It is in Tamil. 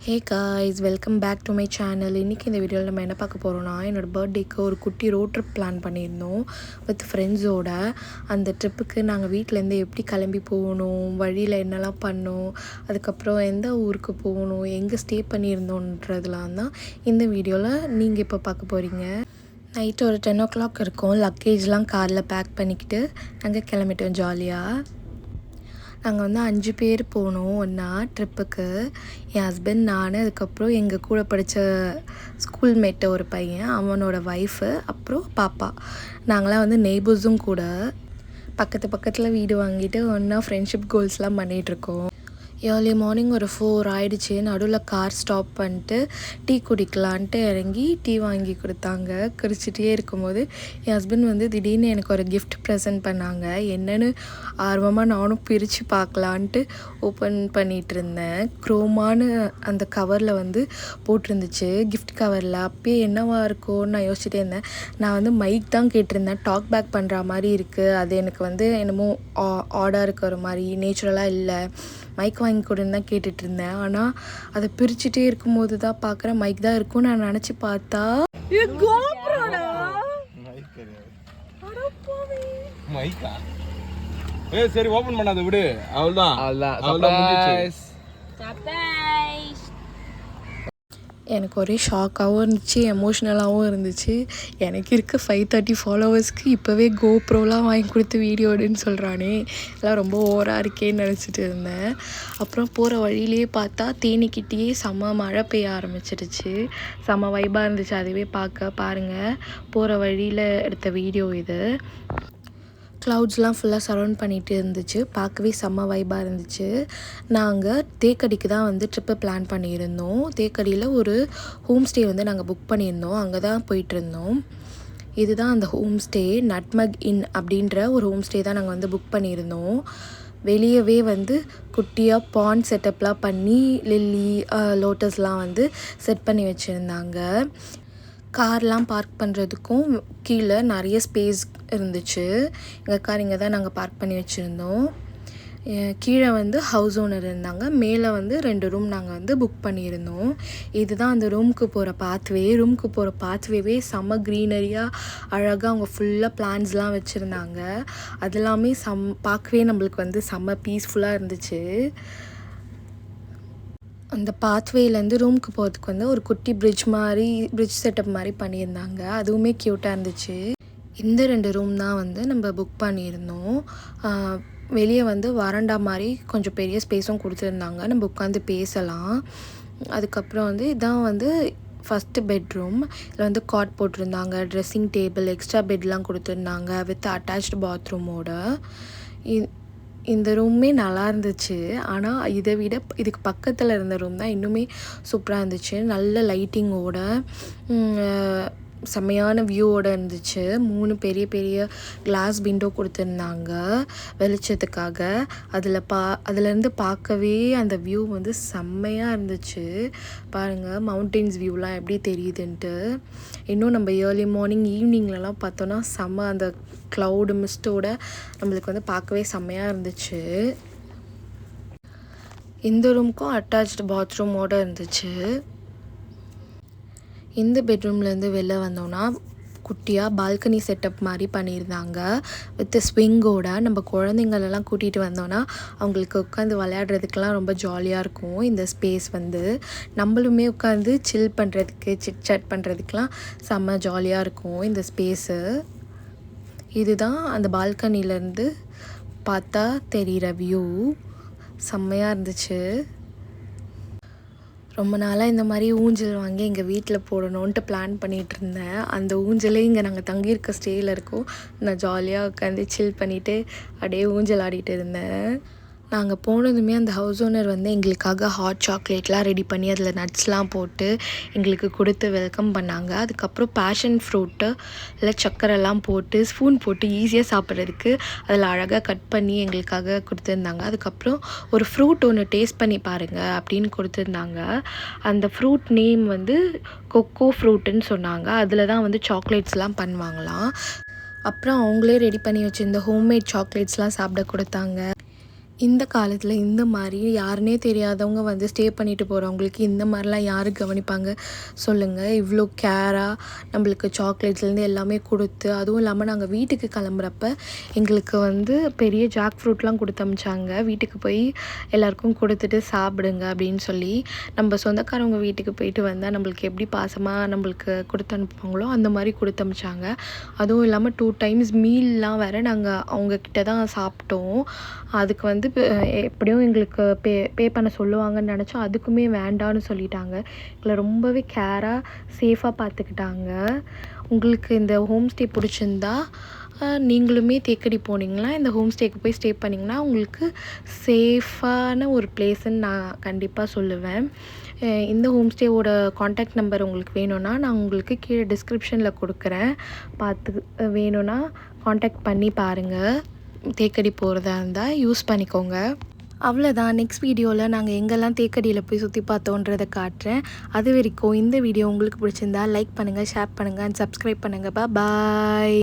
Hey guys, welcome back to my channel. இன்றைக்கி இந்த வீடியோவில் நம்ம என்ன பார்க்க போகிறோன்னா, என்னோடய பர்த்டேக்கு ஒரு குட்டி ரோட் ட்ரிப் பிளான் பண்ணியிருந்தோம் வித் ஃப்ரெண்ட்ஸோட. அந்த ட்ரிப்புக்கு நாங்கள் வீட்டிலேருந்து எப்படி கிளம்பி போகணும், வழியில் என்னெல்லாம் பண்ணோம், அதுக்கப்புறம் எந்த ஊருக்கு போகணும், எங்கே ஸ்டே பண்ணியிருந்தோன்றதுலாம் தான் இந்த வீடியோவில் நீங்கள் இப்போ பார்க்க போகிறீங்க. நைட்டு ஒரு 10 o'clock இருக்கும். லக்கேஜ்லாம் காரில் பேக் பண்ணிக்கிட்டு நாங்கள் கிளம்பிட்டோம் ஜாலியாக. நாங்கள் வந்து 5 பேர் போனோம் ஒன்றா ட்ரிப்புக்கு. என் ஹஸ்பண்ட், நான், அதுக்கப்புறம் எங்கள் கூட படித்த ஸ்கூல்மேட்டு ஒரு பையன், அவனோட ஒய்ஃபு, அப்புறம் பாப்பா. நாங்களாம் வந்து நெய்பர்ஸும் கூட. பக்கத்தில் வீடு வாங்கிட்டு ஒன்றா ஃப்ரெண்ட்ஷிப் கோல்ஸ்லாம் பண்ணிகிட்ருக்கோம். ஏர்லி மார்னிங் ஒரு 4 ஆகிடுச்சு. நடுவில் கார் ஸ்டாப் பண்ணிட்டு டீ குடிக்கலான்ட்டு இறங்கி டீ வாங்கி கொடுத்தாங்க. குடிச்சிட்டே இருக்கும்போது என் ஹஸ்பண்ட் வந்து திடீர்னு எனக்கு ஒரு கிஃப்ட் ப்ரெசென்ட் பண்ணாங்க. என்னென்னு ஆர்வமாக நானும் பிரித்து பார்க்கலான்ட்டு ஓப்பன் பண்ணிகிட்டு இருந்தேன். க்ரோமான்னு அந்த கவரில் வந்து போட்டிருந்துச்சு, கிஃப்ட் கவரில். அப்பயே என்னவா இருக்கும்னு நான் யோசிச்சுட்டே இருந்தேன். நான் வந்து மைக் தான் கேட்டிருந்தேன். டாக் பேக் பண்ணுற மாதிரி இருக்குது, அது எனக்கு வந்து என்னமோ ஆடாக இருக்கிற மாதிரி, நேச்சுரலாக இல்லை, மைக் வாங்கி கொடுன்னு தான் கேட்டுட்ருந்தேன். ஆனால் அதை பிரிச்சுட்டே இருக்கும்போது தான் பார்க்குறேன் மைக் தான் இருக்கும்னு நான் நினச்சி பார்த்தா சரி, ஓபன் பண்ணாத விடு. அவ்வளவுதான். எனக்கு ஒரே ஷாக்காகவும் இருந்துச்சு, எமோஷ்னலாகவும் இருந்துச்சு. எனக்கு இருக்க 530 ஃபாலோவர்ஸ்க்கு இப்போவே கோப்ரோலாம் வாங்கி கொடுத்து வீடியோ எடுன்னு சொல்கிறானே, எல்லாம் ரொம்ப ஓவராக இருக்கேன்னு நினச்சிட்டு இருந்தேன். அப்புறம் போகிற வழியிலே பார்த்தா தேனிக்கிட்டேயே செம்ம மழை பெய்ய ஆரம்பிச்சிடுச்சு. செம்ம வைபாக இருந்துச்சு. அதுவே பாருங்கள், போகிற வழியில் எடுத்த வீடியோ இது. க்ளவுட்ஸ்லாம் ஃபுல்லாக சரௌண்ட் பண்ணிகிட்டு இருந்துச்சு. பார்க்கவே செம்ம வைபாக இருந்துச்சு. நாங்கள் தேக்கடிக்கு தான் வந்து ட்ரிப்பு பிளான் பண்ணியிருந்தோம். தேக்கடியில் ஒரு ஹோம் ஸ்டே வந்து நாங்கள் புக் பண்ணியிருந்தோம். அங்கே தான் போயிட்டுருந்தோம். இதுதான் அந்த ஹோம் ஸ்டே, நட்மக் இன் அப்படின்ற ஒரு ஹோம் ஸ்டே தான் நாங்கள் வந்து புக் பண்ணியிருந்தோம். வெளியவே வந்து குட்டியாக பாண்ட் செட்டப்லாம் பண்ணி லில்லி, லோட்டஸ்லாம் வந்து செட் பண்ணி வச்சுருந்தாங்க. கார்லாம் பார்க் பண்ணுறதுக்கும் கீழே நிறைய ஸ்பேஸ் இருந்துச்சு. எங்கள் கார் இங்கே தான் நாங்கள் பார்க் பண்ணி வச்சுருந்தோம். கீழே வந்து ஹவுஸ் ஓனர் இருந்தாங்க, மேலே வந்து 2 ரூம் நாங்கள் வந்து புக் பண்ணியிருந்தோம். இதுதான் அந்த ரூமுக்கு போகிற பாத்வே. ரூமுக்கு போகிற பாத்வேவே செம்ம க்ரீனரியாக அழகாக அவங்க ஃபுல்லாக பிளான்ஸ்லாம் வச்சுருந்தாங்க. அது எல்லாமே பார்க்கவே நம்மளுக்கு வந்து செம்ம பீஸ்ஃபுல்லாக இருந்துச்சு. அந்த பாத்வேலேருந்து ரூமுக்கு போகிறதுக்கு வந்து ஒரு குட்டி பிரிட்ஜ் செட்டப் மாதிரி பண்ணியிருந்தாங்க. அதுவுமே க்யூட்டாக இருந்துச்சு. இந்த 2 ரூம் தான் வந்து நம்ம புக் பண்ணியிருந்தோம். வெளியே வந்து வராண்டா மாதிரி கொஞ்சம் பெரிய ஸ்பேஸும் கொடுத்துருந்தாங்க, நம்ம உட்காந்து பேசலாம். அதுக்கப்புறம் வந்து இதான் வந்து ஃபஸ்ட்டு பெட்ரூம். இதில் வந்து காட் போட்டிருந்தாங்க, ட்ரெஸ்ஸிங் டேபிள், எக்ஸ்ட்ரா பெட்லாம் கொடுத்துருந்தாங்க வித் அட்டாச்டு பாத்ரூமோட. இந்த ரூமே நல்லா இருந்துச்சு. ஆனால் இதை விட இதுக்கு பக்கத்தில் இருந்த ரூம் தான் இன்னுமே சூப்பராக இருந்துச்சு. நல்ல லைட்டிங்கோட, செம்மையான வியூவோடு இருந்துச்சு. 3 பெரிய கிளாஸ் விண்டோ கொடுத்துருந்தாங்க வெளிச்சத்துக்காக. அதுலேருந்து பார்க்கவே அந்த வியூ வந்து செம்மையாக இருந்துச்சு. பாருங்கள் மவுண்டெயின்ஸ் வியூலாம் எப்படி தெரியுதுன்ட்டு. இன்னும் நம்ம ஏர்லி மார்னிங் ஈவினிங்லலாம் பார்த்தோன்னா செம்ம அந்த க்ளவுடு மிஸ்ட்டோட நம்மளுக்கு வந்து பார்க்கவே செம்மையாக இருந்துச்சு. இந்த ரூமுக்கும் அட்டாச்டு பாத்ரூமோடு இருந்துச்சு. இந்த பெட்ரூம்லேருந்து வெளில வந்தோன்னா குட்டியாக பால்கனி செட்டப் மாதிரி பண்ணியிருந்தாங்க வித் ஸ்விங்கோட. நம்ம குழந்தைங்களெல்லாம் கூட்டிகிட்டு வந்தோன்னா அவங்களுக்கு உட்காந்து விளையாடுறதுக்கெலாம் ரொம்ப ஜாலியாக இருக்கும். இந்த ஸ்பேஸ் வந்து நம்மளுமே உட்காந்து சில் பண்ணுறதுக்கு, சிட் பண்ணுறதுக்கெலாம் செம்ம ஜாலியாக இருக்கும் இந்த ஸ்பேஸு. இதுதான் அந்த பால்கனிலேருந்து பார்த்தா தெரிகிற வியூ. செம்மையாக இருந்துச்சு. ரொம்ப நாளாக இந்த மாதிரி ஊஞ்சல் வாங்கி எங்கள் வீட்டில் போடணுன்ட்டு பிளான் பண்ணிகிட்டு இருந்தேன். அந்த ஊஞ்சலே இங்கே நாங்கள் தங்கியிருக்க ஸ்டேயில் இருக்கோம். நான் ஜாலியாக உட்காந்து சில் பண்ணிவிட்டு அப்படியே ஊஞ்சல் ஆடிட்டு இருந்தேன். நாங்கள் போனதுமே அந்த ஹவுஸ் ஓனர் வந்து எங்களுக்காக ஹாட் சாக்லேட்லாம் ரெடி பண்ணி அதில் நட்ஸ்லாம் போட்டு எங்களுக்கு கொடுத்து வெல்கம் பண்ணாங்க. அதுக்கப்புறம் பேஷன் ஃப்ரூட்டு இல்லை சக்கரைலாம் போட்டு ஸ்பூன் போட்டு ஈஸியாக சாப்பிட்றதுக்கு அதில் அழகாக கட் பண்ணி எங்களுக்காக கொடுத்துருந்தாங்க. அதுக்கப்புறம் ஒரு ஃப்ரூட் ஒன்று டேஸ்ட் பண்ணி பாருங்கள் அப்படின்னு கொடுத்துருந்தாங்க. அந்த ஃப்ரூட் நேம் வந்து கொக்கோ ஃப்ரூட்டுன்னு சொன்னாங்க. அதில் தான் வந்து சாக்லேட்ஸ்லாம் பண்ணுவாங்களாம். அப்புறம் அவங்களே ரெடி பண்ணி வச்சுருந்த ஹோம்மேட் சாக்லேட்ஸ்லாம் சாப்பிட கொடுத்தாங்க. இந்த காலத்தில் இந்த மாதிரி யாருனே தெரியாதவங்க வந்து ஸ்டே பண்ணிட்டு போகிறவங்களுக்கு இந்த மாதிரிலாம் யார் கவனிப்பாங்க சொல்லுங்கள். இவ்வளோ கேராக நம்மளுக்கு சாக்லேட்ஸ்லேருந்து எல்லாமே கொடுத்து, அதுவும் இல்லாமல் நாங்கள் வீட்டுக்கு கிளம்புறப்ப எங்களுக்கு வந்து பெரிய ஜாக் ஃப்ரூட்லாம் கொடுத்து அனுப்பிச்சாங்க. வீட்டுக்கு போய் எல்லாருக்கும் கொடுத்துட்டு சாப்பிடுங்க அப்படின்னு சொல்லி. நம்ம சொந்தக்காரவங்க வீட்டுக்கு போயிட்டு வந்தால் நம்மளுக்கு எப்படி பாசமாக நம்மளுக்கு கொடுத்து அனுப்புவாங்களோ அந்த மாதிரி கொடுத்து அனுப்பிச்சாங்க. அதுவும் இல்லாமல் 2 டைம்ஸ் மீல்லாம் வேறு நாங்கள் அவங்கக்கிட்ட தான் சாப்பிட்டோம். அதுக்கு வந்து எப்படியும் எங்களுக்கு பே பண்ண சொல்லுவாங்கன்னு நினச்சோம். அதுக்குமே வேண்டான்னு சொல்லிட்டாங்க. எங்களை ரொம்பவே கேராக சேஃபாக பார்த்துக்கிட்டாங்க. உங்களுக்கு இந்த ஹோம் ஸ்டே பிடிச்சிருந்தா நீங்களுமே தேக்கடி போனீங்கன்னா இந்த ஹோம் ஸ்டேக்கு போய் ஸ்டே பண்ணிங்கன்னா உங்களுக்கு சேஃபான ஒரு பிளேஸ்ன்னு நான் கண்டிப்பாக சொல்லுவேன். இந்த ஹோம் ஸ்டேவோட காண்டாக்ட் நம்பர் உங்களுக்கு வேணும்னா நான் உங்களுக்கு கீழே டிஸ்கிரிப்ஷனில் கொடுக்குறேன். பார்த்து வேணும்னா காண்டாக்ட் பண்ணி பாருங்கள். தேக்கடி போகிறதா இருந்தால் யூஸ் பண்ணிக்கோங்க. அவ்வளோதான். நெக்ஸ்ட் வீடியோவில் நாங்கள் எங்கெல்லாம் தேக்கடியில் போய் சுற்றி பார்த்தோன்றதை காட்டுறேன். அது வரைக்கும் இந்த வீடியோ உங்களுக்கு பிடிச்சிருந்தா லைக் பண்ணுங்கள், ஷேர் பண்ணுங்கள் அண்ட் சப்ஸ்கிரைப் பண்ணுங்கள். பாய்.